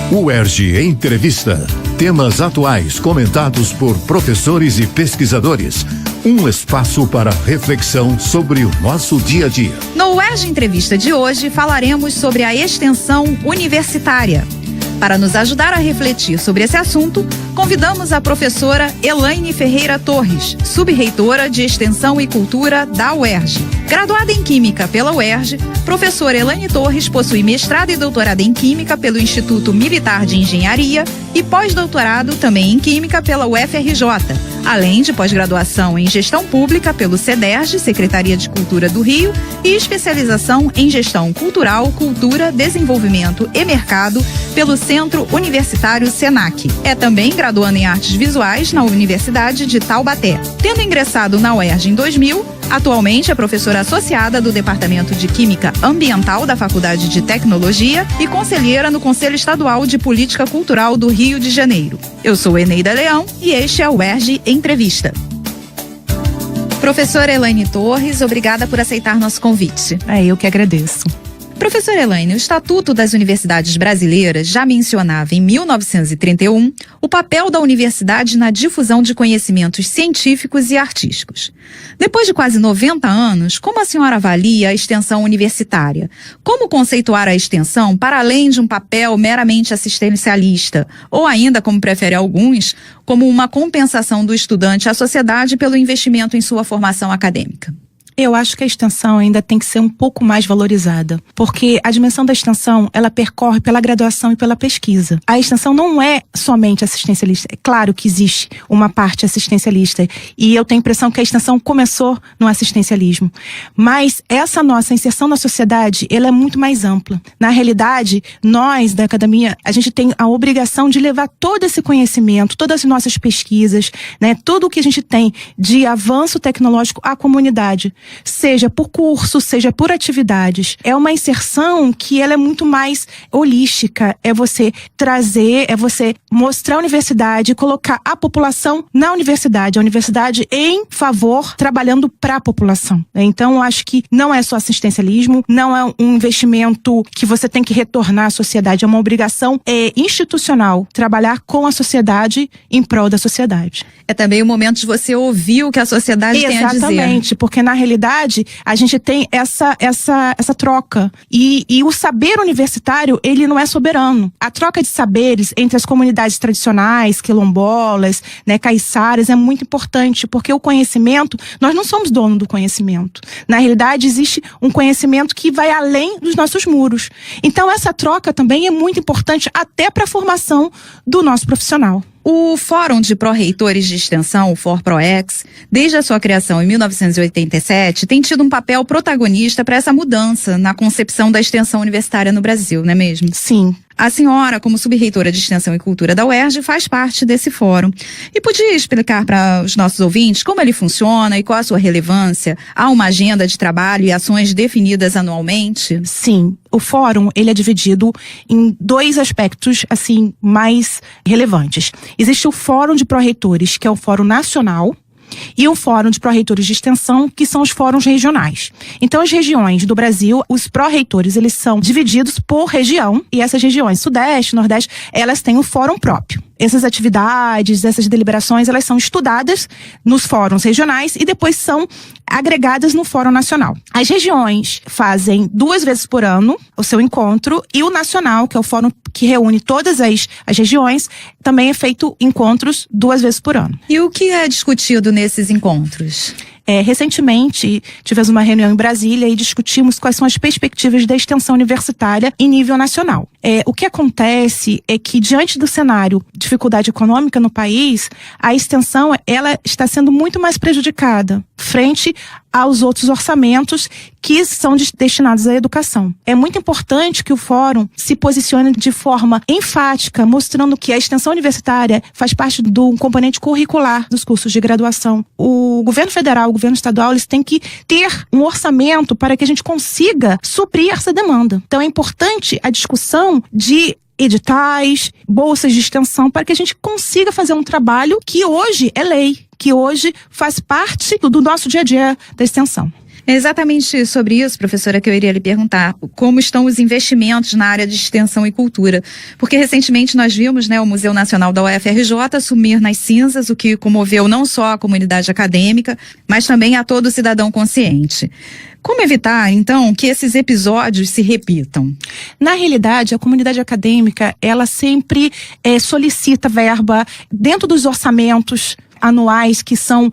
UERJ Entrevista. Temas atuais comentados por professores e pesquisadores. Um espaço para reflexão sobre o nosso dia a dia. No UERJ Entrevista de hoje falaremos sobre a extensão universitária. Para nos ajudar a refletir sobre esse assunto, convidamos a professora Elaine Ferreira Torres, subreitora de Extensão e Cultura da UERJ. Graduada em Química pela UERJ, professora Elaine Torres possui mestrado e doutorado em Química pelo Instituto Militar de Engenharia e pós-doutorado também em Química pela UFRJ, além de pós-graduação em Gestão Pública pelo CEDERJ, Secretaria de Cultura do Rio, e especialização em Gestão Cultural, Cultura, Desenvolvimento e Mercado pelo Centro Universitário SENAC. É também graduanda em Artes Visuais na Universidade de Taubaté. Tendo ingressado na UERJ em 2000, atualmente é professora associada do Departamento de Química Ambiental da Faculdade de Tecnologia e conselheira no Conselho Estadual de Política Cultural do Rio de Janeiro. Eu sou Eneida Leão e este é o UERJ Entrevista. Professora Elaine Torres, obrigada por aceitar nosso convite. Eu que agradeço. Professora Elaine, o Estatuto das Universidades Brasileiras já mencionava em 1931 o papel da universidade na difusão de conhecimentos científicos e artísticos. Depois de quase 90 anos, como a senhora avalia a extensão universitária? Como conceituar a extensão para além de um papel meramente assistencialista, ou ainda, como prefere alguns, como uma compensação do estudante à sociedade pelo investimento em sua formação acadêmica? Eu acho que a extensão ainda tem que ser um pouco mais valorizada, porque a dimensão da extensão, ela percorre pela graduação e pela pesquisa. A extensão não é somente assistencialista. É claro que existe uma parte assistencialista, e eu tenho a impressão que a extensão começou no assistencialismo. Mas essa nossa inserção na sociedade, ela é muito mais ampla. Na realidade, nós da academia, a gente tem a obrigação de levar todo esse conhecimento, todas as nossas pesquisas, né, tudo o que a gente tem de avanço tecnológico à comunidade. Seja por curso, seja por atividades. É uma inserção que ela é muito mais holística. É você trazer, é você mostrar a universidade, colocar a população na universidade, a universidade em favor, trabalhando para a população. Então, eu acho que não é só assistencialismo, não é um investimento que você tem que retornar à sociedade, é uma obrigação institucional, trabalhar com a sociedade em prol da sociedade. É também o momento de você ouvir o que a sociedade tem a dizer. Exatamente, porque na realidade a gente tem essa troca. E o saber universitário, ele não é soberano. A troca de saberes entre as comunidades tradicionais, quilombolas, né, caiçaras, é muito importante, porque o conhecimento, nós não somos dono do conhecimento. Na realidade, existe um conhecimento que vai além dos nossos muros. Então, essa troca também é muito importante até para a formação do nosso profissional. O Fórum de Pró-Reitores de Extensão, o FORPROEX, desde a sua criação em 1987, tem tido um papel protagonista para essa mudança na concepção da extensão universitária no Brasil, não é mesmo? Sim. A senhora, como subreitora de Extensão e Cultura da UERJ, faz parte desse fórum. E podia explicar para os nossos ouvintes como ele funciona e qual a sua relevância? Há uma agenda de trabalho e ações definidas anualmente? Sim. O fórum, ele é dividido em dois aspectos, assim, mais relevantes. Existe o Fórum de Pró-Reitores, que é o Fórum Nacional, e o Fórum de Pró-Reitores de Extensão, que são os fóruns regionais. Então, as regiões do Brasil, os pró-reitores, eles são divididos por região, e essas regiões, Sudeste, Nordeste, elas têm um fórum próprio. Essas atividades, essas deliberações, elas são estudadas nos fóruns regionais e depois são agregadas no Fórum Nacional. As regiões fazem 2 vezes por ano o seu encontro, e o nacional, que é o fórum que reúne todas as regiões, também é feito encontros 2 vezes por ano. E o que é discutido nesses encontros? Recentemente, tivemos uma reunião em Brasília e discutimos quais são as perspectivas da extensão universitária em nível nacional. O que acontece é que, diante do cenário de dificuldade econômica no país, a extensão ela está sendo muito mais prejudicada frente aos outros orçamentos que são destinados à educação. É muito importante que o fórum se posicione de forma enfática, mostrando que a extensão universitária faz parte do componente curricular dos cursos de graduação. O governo federal, o governo estadual, eles têm que ter um orçamento para que a gente consiga suprir essa demanda. Então é importante a discussão de editais, bolsas de extensão, para que a gente consiga fazer um trabalho que hoje é lei, que hoje faz parte do nosso dia a dia da extensão. É exatamente sobre isso, professora, que eu iria lhe perguntar. Como estão os investimentos na área de extensão e cultura? Porque recentemente nós vimos, o Museu Nacional da UFRJ sumir nas cinzas, o que comoveu não só a comunidade acadêmica, mas também a todo cidadão consciente. Como evitar, então, que esses episódios se repitam? Na realidade, a comunidade acadêmica, ela sempre solicita verba dentro dos orçamentos anuais que são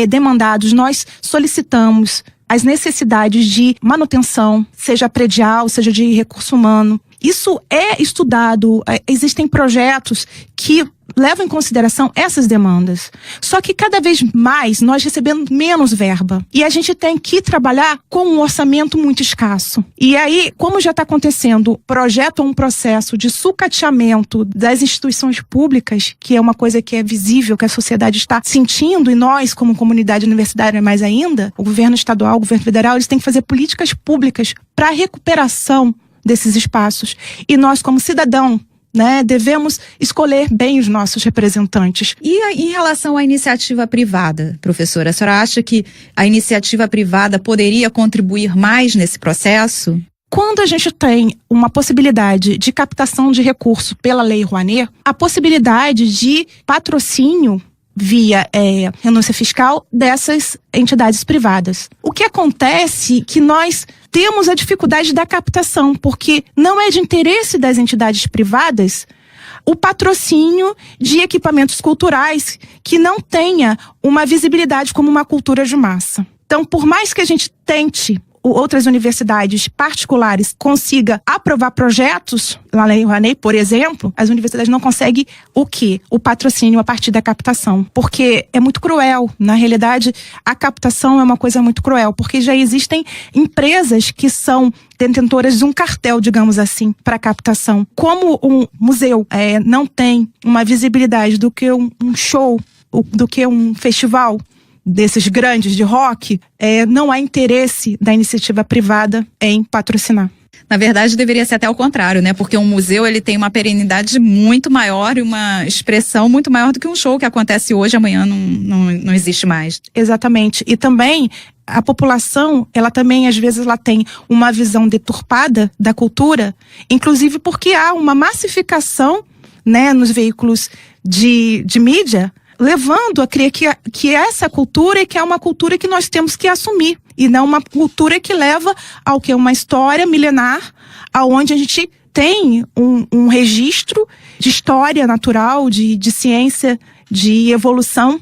demandados. Nós solicitamos as necessidades de manutenção, seja predial, seja de recurso humano. Isso é estudado, existem projetos que levam em consideração essas demandas. Só que cada vez mais nós recebemos menos verba. E a gente tem que trabalhar com um orçamento muito escasso. E aí, como já está acontecendo projeto ou um processo de sucateamento das instituições públicas, que é uma coisa que é visível, que a sociedade está sentindo, e nós, como comunidade universitária mais ainda, o governo estadual, o governo federal, eles têm que fazer políticas públicas para a recuperação desses espaços. E nós, como cidadão, devemos escolher bem os nossos representantes. E em relação à iniciativa privada, professora, a senhora acha que a iniciativa privada poderia contribuir mais nesse processo? Quando a gente tem uma possibilidade de captação de recurso pela Lei Rouanet, a possibilidade de patrocínio via renúncia fiscal dessas entidades privadas. O que acontece é que nós temos a dificuldade da captação, porque não é de interesse das entidades privadas o patrocínio de equipamentos culturais que não tenha uma visibilidade como uma cultura de massa. Então, por mais que a gente tente, outras universidades particulares consiga aprovar projetos, na Lei Rouanet, por exemplo, as universidades não conseguem o quê? O patrocínio a partir da captação. Porque é muito cruel. Na realidade, a captação é uma coisa muito cruel, porque já existem empresas que são detentoras de um cartel, digamos assim, para captação. Como um museu não tem uma visibilidade do que um show, do que um festival desses grandes de rock, não há interesse da iniciativa privada em patrocinar. Na verdade, deveria ser até o contrário, Porque um museu, ele tem uma perenidade muito maior e uma expressão muito maior do que um show que acontece hoje, amanhã não existe mais. Exatamente. E também a população, ela também, às vezes, ela tem uma visão deturpada da cultura, inclusive porque há uma massificação, nos veículos de mídia, levando a crer que essa cultura é que é uma cultura que nós temos que assumir, e não uma cultura que leva ao que é uma história milenar, aonde a gente tem um registro de história natural, de ciência, de evolução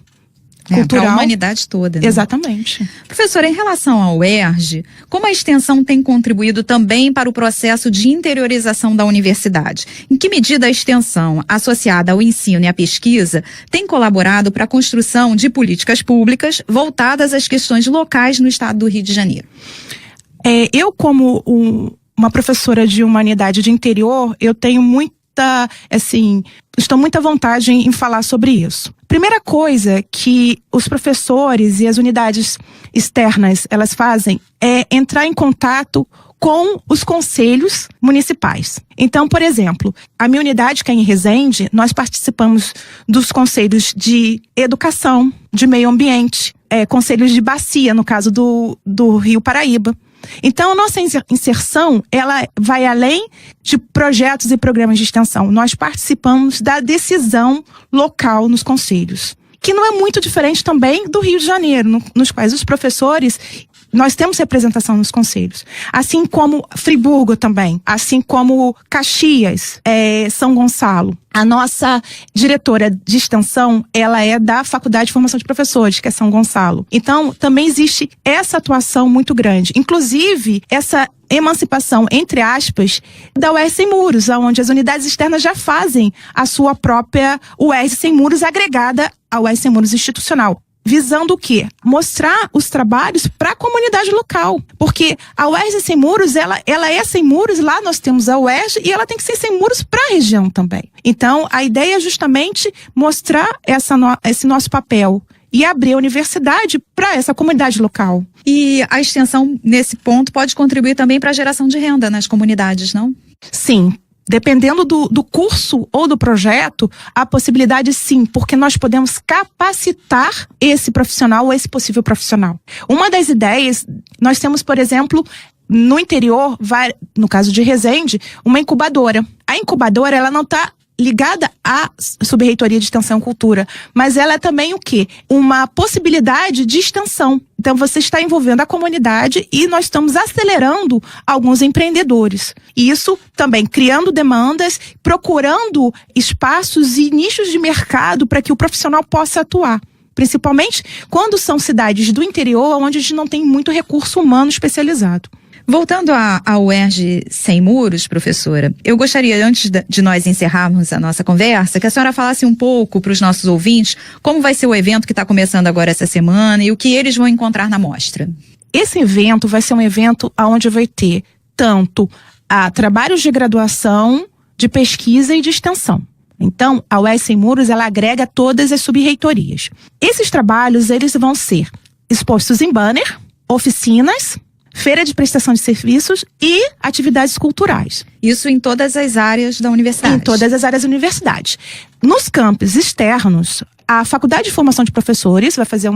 cultural. Para a humanidade toda. Exatamente. Professora, em relação ao UERJ, como a extensão tem contribuído também para o processo de interiorização da universidade? Em que medida a extensão, associada ao ensino e à pesquisa, tem colaborado para a construção de políticas públicas voltadas às questões locais no estado do Rio de Janeiro? Eu, como uma professora de humanidade de interior, eu tenho estou muito à vontade em falar sobre isso. Primeira coisa que os professores e as unidades externas, elas fazem é entrar em contato com os conselhos municipais. Então, por exemplo, a minha unidade, que é em Resende, nós participamos dos conselhos de educação, de meio ambiente, conselhos de bacia, no caso do Rio Paraíba. Então, a nossa inserção, ela vai além de projetos e programas de extensão. Nós participamos da decisão local nos conselhos, que não é muito diferente também do Rio de Janeiro, nos quais os professores, nós temos representação nos conselhos. Assim como Friburgo também, assim como Caxias, São Gonçalo. A nossa diretora de extensão, ela é da Faculdade de Formação de Professores, que é São Gonçalo. Então, também existe essa atuação muito grande. Inclusive, essa emancipação, entre aspas, da UERJ Sem Muros, onde as unidades externas já fazem a sua própria UERJ Sem Muros agregada ao UERJ Sem Muros institucional. Visando o quê? Mostrar os trabalhos para a comunidade local. Porque a UERJ Sem Muros, ela é sem muros, lá nós temos a UERJ e ela tem que ser sem muros para a região também. Então, a ideia é justamente mostrar esse nosso papel e abrir a universidade para essa comunidade local. E a extensão, nesse ponto, pode contribuir também para a geração de renda nas comunidades, não? Sim. Dependendo do curso ou do projeto, a possibilidade sim, porque nós podemos capacitar esse profissional ou esse possível profissional. Uma das ideias, nós temos, por exemplo, no interior, no caso de Resende, uma incubadora. A incubadora, ela não está ligada à Sub-Reitoria de Extensão e Cultura, mas ela é também o quê? Uma possibilidade de extensão. Então você está envolvendo a comunidade e nós estamos acelerando alguns empreendedores. E isso também criando demandas, procurando espaços e nichos de mercado para que o profissional possa atuar. Principalmente quando são cidades do interior onde a gente não tem muito recurso humano especializado. Voltando à UERJ Sem Muros, professora, eu gostaria, antes de nós encerrarmos a nossa conversa, que a senhora falasse um pouco para os nossos ouvintes como vai ser o evento que está começando agora essa semana e o que eles vão encontrar na mostra. Esse evento vai ser um evento onde vai ter tanto trabalhos de graduação, de pesquisa e de extensão. Então, a UERJ Sem Muros, ela agrega todas as sub-reitorias. Esses trabalhos, eles vão ser expostos em banner, oficinas, feira de prestação de serviços e atividades culturais. Isso em todas as áreas da universidade? Em todas as áreas da universidade. Nos campos externos, a Faculdade de Formação de Professores vai fazer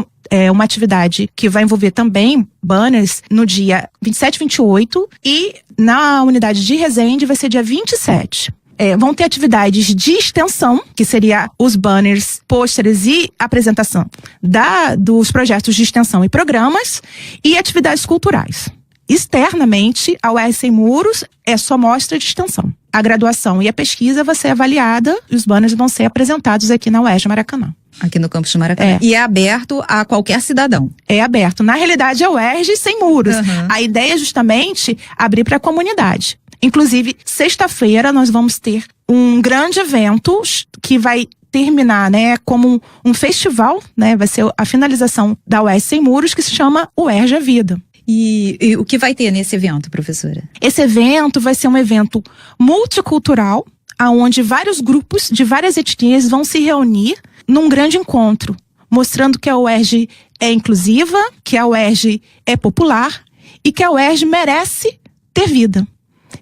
uma atividade que vai envolver também banners no dia 27 e 28 e na unidade de Resende vai ser dia 27. Vão ter atividades de extensão, que seria os banners, pôsteres e apresentação dos projetos de extensão e programas, e atividades culturais. Externamente, a UERJ Sem Muros é só mostra de extensão. A graduação e a pesquisa vai ser avaliada e os banners vão ser apresentados aqui na UERJ Maracanã. Aqui no campus de Maracanã. E é aberto a qualquer cidadão? É aberto. Na realidade, é a UERJ Sem Muros. A ideia é justamente abrir para a comunidade. Inclusive, sexta-feira nós vamos ter um grande evento que vai terminar, como um festival, vai ser a finalização da UERJ Sem Muros, que se chama UERJ a Vida. E o que vai ter nesse evento, professora? Esse evento vai ser um evento multicultural, onde vários grupos de várias etnias vão se reunir num grande encontro, mostrando que a UERJ é inclusiva, que a UERJ é popular e que a UERJ merece ter vida.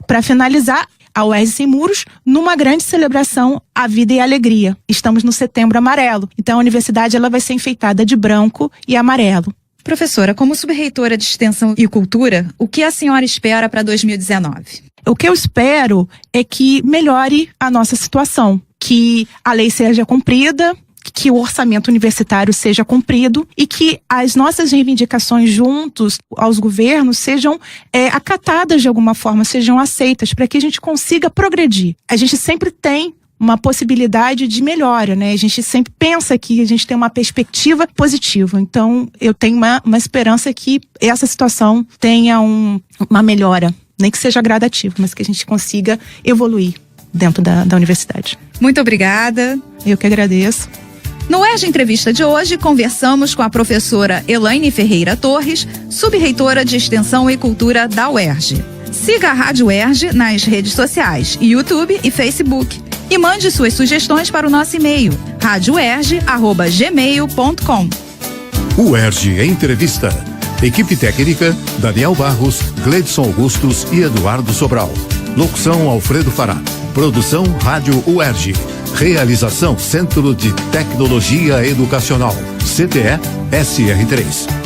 Para finalizar, a UERJ Sem Muros numa grande celebração à vida e alegria. Estamos no Setembro Amarelo, então a universidade ela vai ser enfeitada de branco e amarelo. Professora, como subreitora de Extensão e Cultura, o que a senhora espera para 2019? O que eu espero é que melhore a nossa situação, que a lei seja cumprida, que o orçamento universitário seja cumprido e que as nossas reivindicações juntos aos governos sejam acatadas de alguma forma, sejam aceitas, para que a gente consiga progredir. A gente sempre tem uma possibilidade de melhora, A gente sempre pensa que a gente tem uma perspectiva positiva. Então, eu tenho uma esperança que essa situação tenha uma melhora, nem que seja gradativa, mas que a gente consiga evoluir dentro da universidade. Muito obrigada. Eu que agradeço. No UERJ Entrevista de hoje, conversamos com a professora Elaine Ferreira Torres, subreitora de Extensão e Cultura da UERJ. Siga a Rádio UERJ nas redes sociais, YouTube e Facebook. E mande suas sugestões para o nosso e-mail, radiouerj@gmail.com. UERJ Entrevista. Equipe técnica, Daniel Barros, Gleidson Augustos e Eduardo Sobral. Locução, Alfredo Fará. Produção, Rádio UERJ. Realização, Centro de Tecnologia Educacional, CTE SR3.